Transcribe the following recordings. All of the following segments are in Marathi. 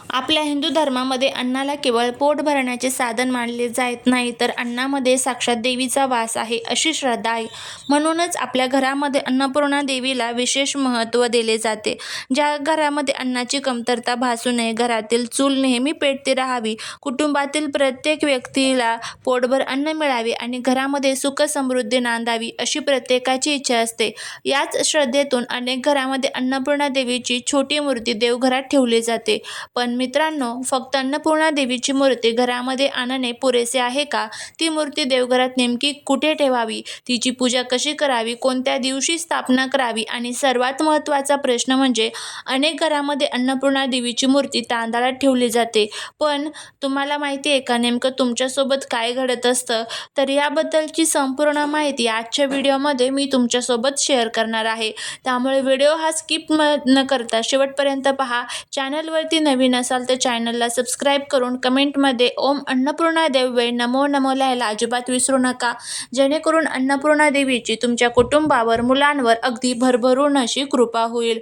आपल्या हिंदू धर्मामध्ये अन्नाला केवळ पोट भरण्याचे साधन मानले जात नाही, तर अन्नामध्ये साक्षात देवीचा वास आहे अशी श्रद्धा आहे. म्हणूनच आपल्या घरामध्ये अन्नपूर्णा देवीला विशेष महत्त्व दिले जाते. ज्या घरामध्ये अन्नाची कमतरता भासू नये, घरातील चूल नेहमी पेटती राहावी, कुटुंबातील प्रत्येक व्यक्तीला पोटभर अन्न मिळावे आणि घरामध्ये सुख समृद्धी नांदावी अशी प्रत्येकाची इच्छा असते. याच श्रद्धेतून अनेक घरामध्ये अन्नपूर्णा देवीची छोटी मूर्ती देवघरात ठेवली जाते. पण मित्रांनो, फक्त अन्नपूर्णा देवीची मूर्ती घरामध्ये आणणे पुरेसे आहे का? ती मूर्ती देवघरात नेमकी कुठे ठेवावी? तिची पूजा कशी करावी? कोणत्या दिवशी स्थापना करावी? आणि सर्वात महत्त्वाचा प्रश्न म्हणजे अनेक घरामध्ये अन्नपूर्णा देवीची मूर्ती तांदळात ठेवली जाते. पण तुम्हाला माहिती आहे का नेमकं तुमच्यासोबत काय घडत असतं? तर याबद्दलची संपूर्ण माहिती आजच्या व्हिडिओमध्ये मी तुमच्यासोबत शेअर करणार आहे. त्यामुळे व्हिडिओ हा स्किप न करता शेवटपर्यंत पहा. चॅनलवरती नवीन असाल तर चॅनलला सबस्क्राईब करून कमेंटमध्ये ओम अन्नपूर्णा देवी नमो नमो लिहायला अजिबात विसरू नका, जेणेकरून अन्नपूर्णा देवीची तुमच्या कुटुंबावर, मुलांवर अगदी भरभरून अशी कृपा होईल.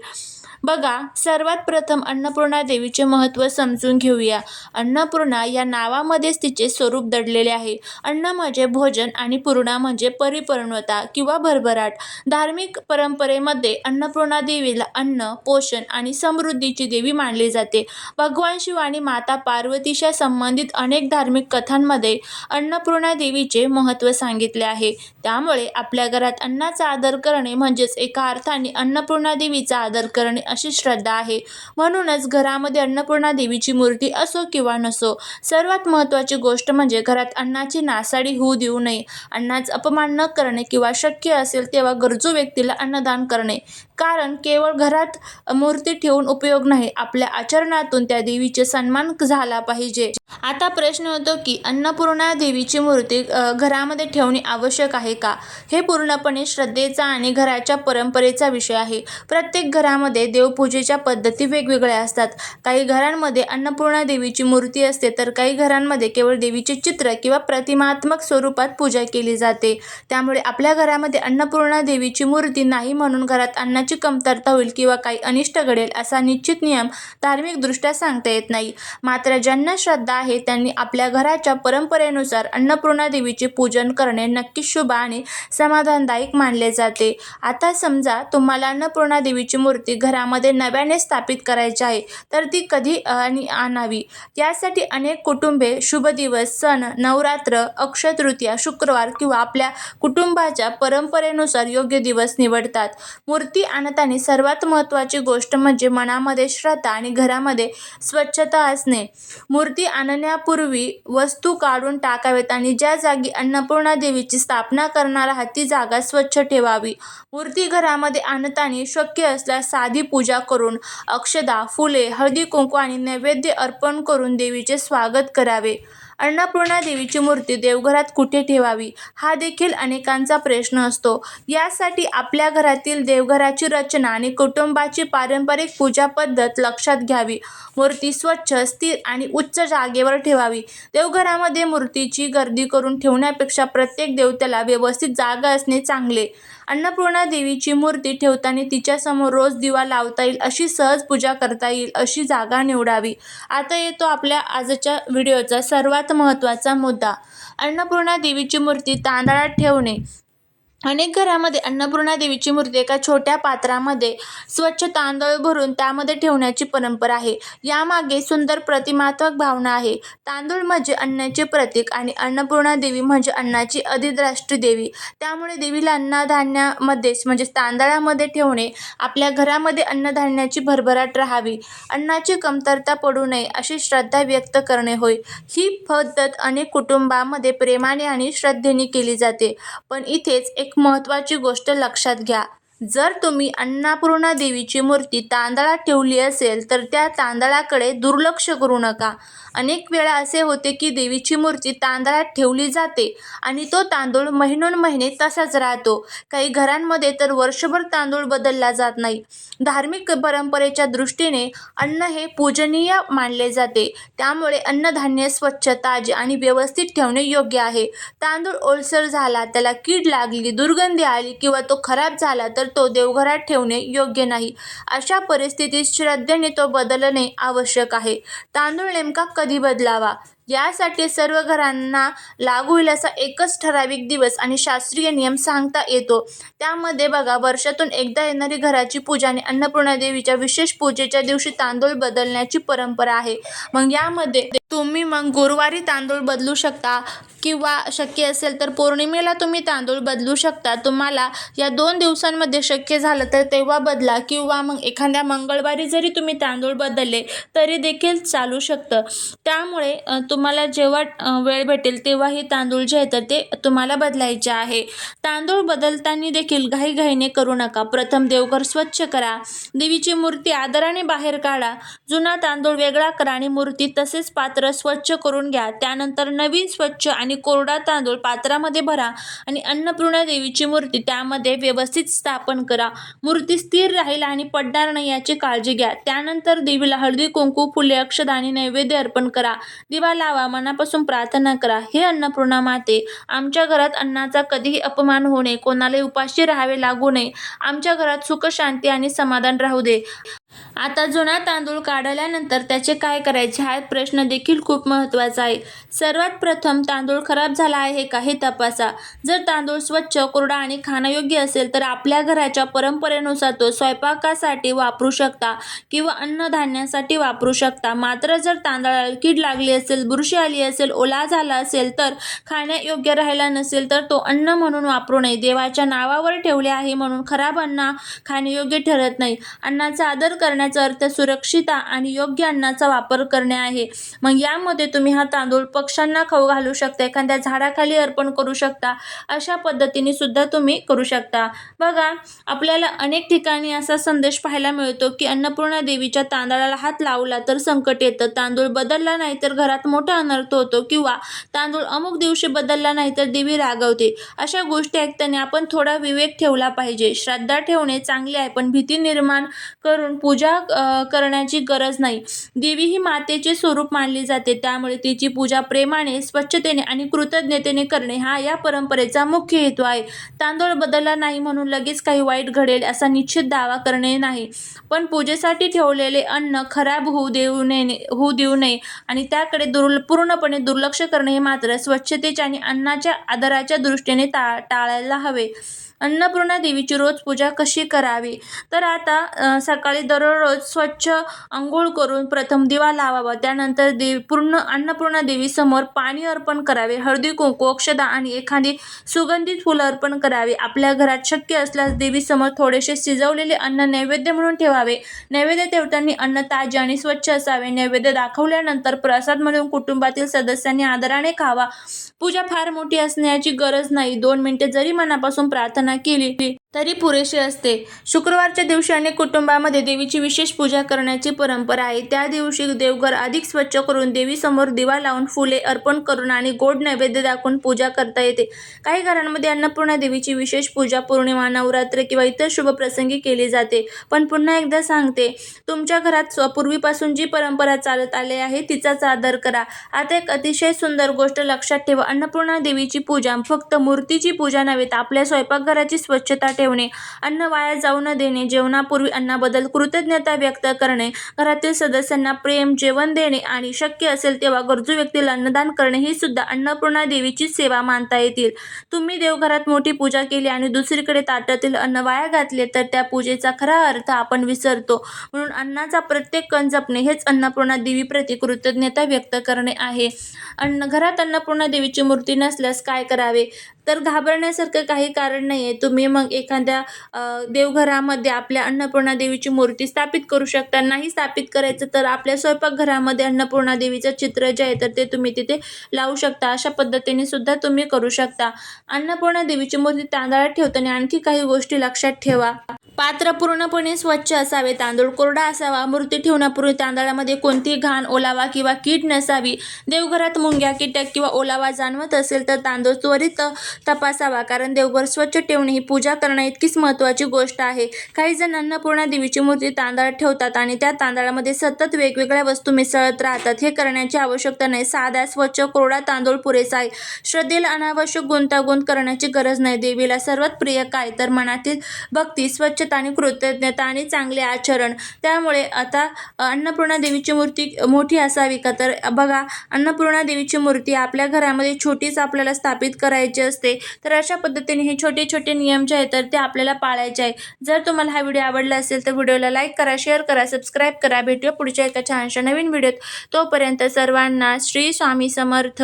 बघा, सर्वात प्रथम अन्नपूर्णा देवीचे महत्त्व समजून घेऊया. अन्नपूर्णा या नावामध्येच तिचे स्वरूप दडलेले आहे. अन्न म्हणजे भोजन आणि पूर्णा म्हणजे परिपूर्णता किंवा भरभराट. धार्मिक परंपरेमध्ये अन्नपूर्णा देवीला अन्न, पोषण आणि समृद्धीची देवी मानली जाते. भगवान शिव आणि माता पार्वतीशी संबंधित अनेक धार्मिक कथांमध्ये अन्नपूर्णा देवीचे महत्त्व सांगितले आहे. त्यामुळे आपल्या घरात अन्नाचा आदर करणे म्हणजेच एका अर्थाने अन्नपूर्णा देवीचा आदर करणे अशी श्रद्धा आहे. म्हणूनच घरामध्ये अन्नपूर्णा देवीची मूर्ती असो किंवा नसो, सर्वात महत्त्वाची गोष्ट म्हणजे घरात अन्नाची नासाडी होऊ देऊ नये. अन्नाचा अपमान न करणे किंवा शक्य असेल तेव्हा गरजू व्यक्तीला अन्नदान करणे. कारण केवळ घरात मूर्ती ठेवून उपयोग नाही, आपल्या आचरणातून त्या देवीचे सन्मान झाला पाहिजे. आता प्रश्न होतो की अन्नपूर्णा देवीची मूर्ती घरामध्ये ठेवणे आवश्यक आहे का? हे पूर्णपणे श्रद्धेचा आणि घराच्या परंपरेचा विषय आहे. प्रत्येक घरामध्ये देवपूजेच्या पद्धती वेगवेगळ्या असतात. काही घरांमध्ये अन्नपूर्णा देवीची मूर्ती असते, तर काही घरांमध्ये केवळ देवीचे चित्र किंवा प्रतिमात्मक स्वरूपात पूजा केली जाते. त्यामुळे आपल्या घरामध्ये अन्नपूर्णा देवीची मूर्ती नाही म्हणून घरात अन्नाची कमतरता होईल किंवा काही अनिष्ट घडेल असा निश्चित नियम धार्मिकदृष्ट्या सांगता येत नाही. मात्र ज्यांना श्रद्धा आहे त्यांनी आपल्या घराच्या परंपरेनुसार अन्नपूर्णा देवीचे पूजन करणे नक्कीच शुभ आणि समाधानदायक मानले जाते. आता समजा तुम्हाला अन्नपूर्णा देवीची मूर्ती घरामध्ये नव्याने स्थापित करायची आहे, तर ती कधी आणि आणावी? यासाठी अनेक कुटुंबे शुभ दिवस, सण, नवरात्र, अक्षय तृतीया, शुक्रवार किंवा आपल्या कुटुंबाच्या परंपरेनुसार योग्य दिवस निवडतात. मूर्ती आणताना सर्वात महत्त्वाची गोष्ट म्हणजे मनामध्ये श्रद्धा आणि घरामध्ये स्वच्छता असणे. मूर्ती आणण्यापूर्वी वस्तू काढून टाकाव्यात आणि ज्या जागी अन्नपूर्णा देवीची स्थापना करणार आहात ती जागा स्वच्छ ठेवावी. मूर्ती घरामध्ये आणताना शक्य असल्यास साधी पूजा करून अक्षदा, फुले, हळदी कुंकू आणि नैवेद्य अर्पण करून देवीचे स्वागत करावे. अन्नपूर्णा देवीची मूर्ती देवघरात कुठे ठेवावी हा देखील अनेकांचा प्रश्न असतो. यासाठी आपल्या घरातील देवघराची रचना आणि कुटुंबाची पारंपरिक पूजा पद्धत लक्षात घ्यावी. मूर्ती स्वच्छ, स्थिर आणि उच्च जागेवर ठेवावी. देवघरामध्ये मूर्तीची गर्दी करून ठेवण्यापेक्षा प्रत्येक देवतेला व्यवस्थित जागा असणे चांगले. अन्नपूर्णा देवीची मूर्ती ठेवताना तिच्यासमोर रोज दिवा लावता येईल अशी, सहज पूजा करता येईल अशी जागा निवडावी. आता येतो आपल्या आजच्या व्हिडिओचा सर्वात महत्त्वाचा मुद्दा, अन्नपूर्णा देवीची मूर्ती तांदळात ठेवणे. अनेक घरामध्ये अन्नपूर्णा देवीची मूर्ती एका छोट्या पात्रामध्ये स्वच्छ तांदूळ भरून त्यामध्ये ठेवण्याची परंपरा आहे. यामागे सुंदर प्रतिमात्मक भावना आहे. तांदूळ म्हणजे अन्नाचे प्रतीक आणि अन्नपूर्णा देवी म्हणजे अन्नाची अधिष्ठात्री देवी. त्यामुळे देवीला अन्नधान्यामध्येच म्हणजे तांदळामध्ये ठेवणे. आपल्या घरामध्ये अन्नधान्याची भरभराट राहावी, अन्नाची कमतरता पडू नये अशी श्रद्धा व्यक्त करणे होय. ही पद्धत अनेक कुटुंबांमध्ये प्रेमाने आणि श्रद्धेने केली जाते. पण इथेच एक महत्त्वाची गोष्ट लक्षात घ्या. जर तुम्ही अन्नपूर्णा देवीची मूर्ती तांदळात ठेवली असेल तर त्या तांदळाकडे दुर्लक्ष करू नका. अनेक वेळा असे होते की देवीची मूर्ती तांदळात ठेवली जाते आणि तो तांदूळ महिनोन्महिने तसाच राहतो. काही घरांमध्ये तर वर्षभर तांदूळ बदलला जात नाही. धार्मिक परंपरेच्या दृष्टीने अन्न हे पूजनीय मानले जाते. त्यामुळे अन्नधान्य स्वच्छ, ताजे आणि व्यवस्थित ठेवणे योग्य आहे. तांदूळ ओलसर झाला, त्याला कीड लागली, दुर्गंधी आली किंवा तो खराब झाला तर तो देवघरात ठेवणे योग्य नाही. अशा परिस्थितीत श्रद्धेने तो बदलणे आवश्यक आहे. तांदूळ नेमका कधी बदलावा यासाठी सर्व घरांना लागू होईल असा एकच ठराविक दिवस आणि शास्त्रीय नियम सांगता येतो. त्यामध्ये बघा, वर्षातून एकदा येणारी घराची पूजा आणि अन्नपूर्णा देवीच्या विशेष पूजेच्या दिवशी तांदूळ बदलण्याची परंपरा आहे. मग यामध्ये तुम्ही गुरुवारी तांदूळ बदलू शकता किंवा शक्य असेल तर पौर्णिमेला तुम्ही तांदूळ बदलू शकता. तुम्हाला या 2 दिवसांमध्ये शक्य झालं तर तेव्हा बदला किंवा मग एखाद्या मंगळवारी जरी तुम्ही तांदूळ बदलले तरी देखील चालू शकतं. त्यामुळे तुम्हाला जेव्हा वेळ भेटेल तेव्हा हे तांदूळ जे आहेत ते तुम्हाला बदलायचे आहे. तांदूळ बदलताना देखील घाईघाईने करू नका. प्रथम देवघर स्वच्छ करा, देवीची मूर्ती आदराने बाहेर काढा, जुना तांदूळ वेगळा करा आणि मूर्ती तसेच पात्र स्वच्छ करून घ्या. त्यानंतर नवीन स्वच्छ आणि कोरडा तांदूळ पात्रामध्ये भरा आणि अन्नपूर्णा देवीची मूर्ती त्यामध्ये व्यवस्थित स्थापन करा. मूर्ती स्थिर राहील आणि पडणार नाही याची काळजी घ्या. त्यानंतर देवीला हळदी, कुंकू, फुले, अक्षता आणि नैवेद्य अर्पण करा. दिवा लावा, मनापासून प्रार्थना करा. हे अन्नपूर्णा माते, आमच्या घरात अन्नाचा कधीही अपमान होऊ नये, कोणालाही उपाशी राहावे लागू नये, आमच्या घरात सुख, शांती आणि समाधान राहू दे. आता जुना तांदूळ काढल्यानंतर त्याचे काय करायचे हा प्रश्न देखील खूप महत्त्वाचा आहे. सर्वात प्रथम तांदूळ खराब झाला आहे का हे तपासा. जर तांदूळ स्वच्छ, कोरडा आणि खाण्यायोग्य असेल तर आपल्या घराच्या परंपरेनुसार तो स्वयंपाकासाठी वापरू शकता किंवा अन्नधान्यासाठी वापरू शकता. मात्र जर तांदळाला कीड लागली असेल, बुरशी आली असेल, ओला झाला असेल तर खाण्यायोग्य राहिला नसेल तर तो अन्न म्हणून वापरू नये. देवाच्या नावावर ठेवले आहे म्हणून खराब अन्न खाण्यायोग्य ठरत नाही. अन्नाचा आदर करण्याचा अर्थ सुरक्षित आणि योग्य अन्नाचा वापर करणे आहे. मग यामध्ये तुम्ही हा तांदूळ पक्ष्यांना खाऊ घालू शकता, एखाद्या झाडाखाली अर्पण करू शकता. अशा पद्धतीने सुद्धा तुम्ही करू शकता. बघा, आपल्याला अनेक ठिकाणी असा संदेश पाहायला मिळतो की अन्नपूर्णा देवीच्या तांदळाला हात लावला तर संकट येतं, तांदूळ बदलला नाही तर घरात मोठा अनर्थ होतो किंवा तांदूळ अमुक दिवशी बदलला नाही तर देवी रागावते. अशा गोष्टी ऐकताना आपण थोडा विवेक ठेवला पाहिजे. श्रद्धा ठेवणे चांगले आहे पण भीती निर्माण करून पूजा करण्याची गरज नाही. देवी ही मातेचे स्वरूप मानली जाते, त्यामुळे तिची पूजा प्रेमाने, स्वच्छतेने आणि कृतज्ञतेने करणे हा या परंपरेचा मुख्य हेतू आहे. तांदूळ बदलला नाही म्हणून लगेच काही वाईट घडेल असा निश्चित दावा करणे नाही, पण पूजेसाठी ठेवलेले अन्न खराब होऊ देऊ नये आणि त्याकडे पूर्णपणे दुर्लक्ष करणे हे मात्र स्वच्छतेच्या आणि अन्नाच्या आदराच्या दृष्टीने टाळायला हवे. अन्नपूर्णा देवीची रोज पूजा कशी करावी तर आता सकाळी दररोज स्वच्छ अंघोळ करून प्रथम दिवा लावावा. त्यानंतर अन्नपूर्णा देवीसमोर पाणी अर्पण करावे. हळदी, कुंकू, अक्षता आणि एखादी सुगंधित फुलं अर्पण करावी. आपल्या घरात शक्य असल्यास देवीसमोर थोडेसे शिजवलेले अन्न नैवेद्य म्हणून ठेवावे. नैवेद्य ठेवताना अन्न ताजे आणि स्वच्छ असावे. नैवेद्य दाखवल्यानंतर प्रसाद म्हणून कुटुंबातील सदस्यांनी आदराने खावा. पूजा फार मोठी असण्याची गरज नाही. 2 मिनिटे जरी मनापासून प्रार्थना केली तरी पुरेशी असते. शुक्रवारच्या दिवशी अनेक कुटुंबामध्ये देवीची विशेष पूजा करण्याची परंपरा आहे. त्या दिवशी देवघर अधिक स्वच्छ करून देवीसमोर दिवा लावून, फुले अर्पण करून आणि गोड नैवेद्य दाखवून पूजा करता येते. काही घरांमध्ये अन्नपूर्णा देवीची विशेष पूजा पौर्णिमा, नवरात्र किंवा इतर शुभ प्रसंगी केली जाते. पण पुन्हा एकदा सांगते, तुमच्या घरात पूर्वीपासून जी परंपरा चालत आली आहे तिचाच आदर करा. आता एक अतिशय सुंदर गोष्ट लक्षात ठेवा. अन्नपूर्णा देवीची पूजा फक्त मूर्तीची पूजा नव्हे तर आपल्या स्वयंपाकघराची स्वच्छता ठेवणे, अन्न वाया जाऊ न देणे, जेवणापूर्वी अन्नाबद्दल कृतज्ञता व्यक्त करणे, घरातील सदस्यांना प्रेम जेवण देणे आणि शक्य असेल तेव्हा गरजू व्यक्तीला अन्नदान करणे ही सुद्धा अन्नपूर्णा देवीची सेवा मानता येतील. तुम्ही देवघरात मोठी पूजा केली आणि दुसरीकडे ताटातील अन्न वाया घातले तर त्या पूजेचा खरा अर्थ आपण विसरतो. म्हणून अन्नाचा प्रत्येक कण जपणे हेच अन्नपूर्णा देवीप्रती कृतज्ञता व्यक्त करणे आहे. घरात अन्नपूर्णा देवीची मूर्ती नसल्यास काय करावे तर घाबरण्यासारखं काही कारण नाही आहे. तुम्ही मग एखाद्या देवघरामध्ये आपल्या अन्नपूर्णा देवीची मूर्ती स्थापित करू शकता. नाही स्थापित करायचं तर आपल्या स्वयंपाकघरामध्ये अन्नपूर्णा देवीचं चित्र जे आहे तर ते तुम्ही तिथे लावू शकता. अशा पद्धतीने सुद्धा तुम्ही करू शकता. अन्नपूर्णा देवीची मूर्ती तांदळात ठेवताना आणखी काही गोष्टी लक्षात ठेवा. पात्र पूर्णपणे स्वच्छ असावे. तांदूळ कोरडा असावा. मूर्ती ठेवण्यापूर्वी तांदळामध्ये कोणतीही घाण, ओलावा किंवा कीड नसावी. देवघरात मुंग्या, कीटक किंवा ओलावा जाणवत असेल तर तांदूळ त्वरित तपासावा, कारण देवघर स्वच्छ ठेवणे ही पूजा करणं इतकीच महत्त्वाची गोष्ट आहे. काही जण अन्नपूर्णा देवीची मूर्ती तांदळात ठेवतात आणि त्या तांदळामध्ये सतत वेगवेगळ्या वस्तू मिसळत राहतात. हे करण्याची आवश्यकता नाही. साधा, स्वच्छ, कोरडा तांदूळ पुरेसा आहे. श्रद्धेला अनावश्यक गुंतागुंत करण्याची गरज नाही. देवीला सर्वात प्रिय काय, तर मनातील भक्ती, स्वच्छता आणि कृतज्ञता आणि चांगले आचरण. त्यामुळे आता अन्नपूर्णा देवीची मूर्ती मोठी असावी का, तर बघा, अन्नपूर्णा देवीची मूर्ती आपल्या घरामध्ये छोटीच आपल्याला स्थापित करायची असते. तर अशा पद्धतीने हे छोटे छोटे नियम जे आहेत तर ते आपल्याला पाळायचे आहे. जर तुम्हाला हा व्हिडिओ आवडला असेल तर व्हिडिओला लाईक करा, शेअर करा, सबस्क्राईब करा. भेटूया पुढच्या एका छानशा नवीन व्हिडिओत. तोपर्यंत सर्वांना श्री स्वामी समर्थ.